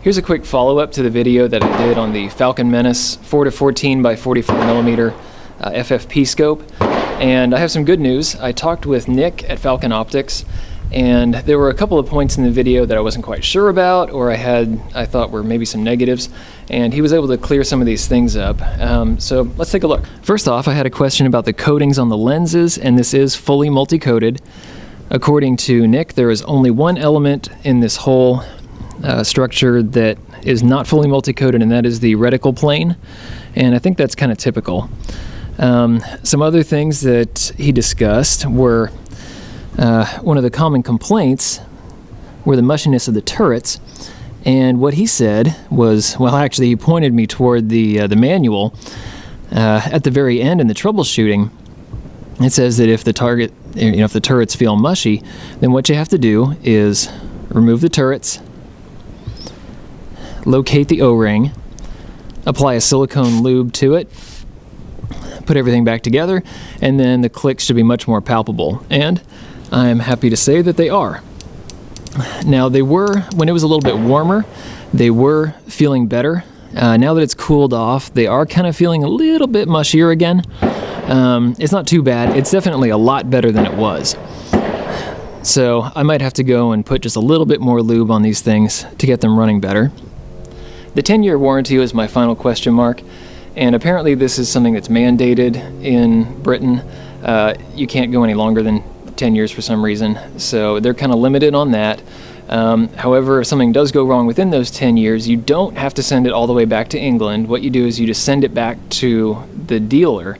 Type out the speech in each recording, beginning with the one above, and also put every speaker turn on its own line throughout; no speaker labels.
Here's a quick follow-up to the video that I did on the Falcon Menace 4-14x44mm FFP scope, and I have some good news. I talked with Nick at Falcon Optics, and there were a couple of points in the video that I wasn't quite sure about, or I thought were maybe some negatives, and he was able to clear some of these things up. So let's take a look. First off, I had a question about the coatings on the lenses, and this is fully multi-coated. According to Nick, there is only one element in this whole structure that is not fully multi-coated, and that is the reticle plane, and I think that's kind of typical. Some other things that he discussed were one of the common complaints were the mushiness of the turrets, and what he said was, well, actually he pointed me toward the manual at the very end in the troubleshooting. It says that if the turrets feel mushy, then what you have to do is remove the turrets, locate the O-ring, apply a silicone lube to it, put everything back together, and then the clicks should be much more palpable. And I'm happy to say that they are. Now they were, when it was a little bit warmer, they were feeling better. Now that it's cooled off, they are kind of feeling a little bit mushier again. It's not too bad. It's definitely a lot better than it was. So I might have to go and put just a little bit more lube on these things to get them running better. The 10-year warranty was my final question mark, and apparently this is something that's mandated in Britain. You can't go any longer than 10 years for some reason, so they're kind of limited on that. However, if something does go wrong within those 10 years, you don't have to send it all the way back to England. What you do is you just send it back to the dealer,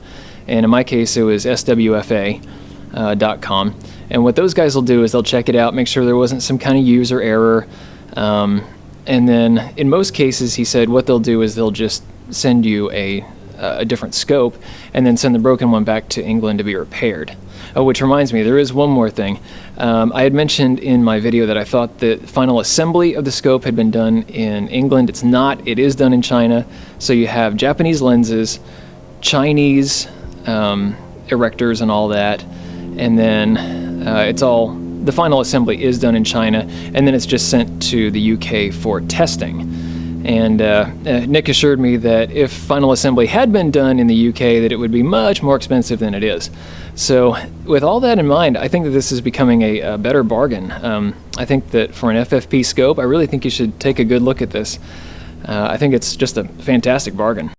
and in my case it was swfa.com, and what those guys will do is they'll check it out, make sure there wasn't some kind of user error, and then in most cases, he said, what they'll do is they'll just send you a different scope and then send the broken one back to England to be repaired. Oh, which reminds me, there is one more thing. I had mentioned in my video that I thought the final assembly of the scope had been done in England. It's not. It is done in China. So you have Japanese lenses, Chinese erectors and all that, and then the final assembly is done in China, and then it's just sent to the UK for testing. And Nick assured me that if final assembly had been done in the UK, that it would be much more expensive than it is. So with all that in mind, I think that this is becoming a better bargain. I think that for an FFP scope, I really think you should take a good look at this. I think it's just a fantastic bargain.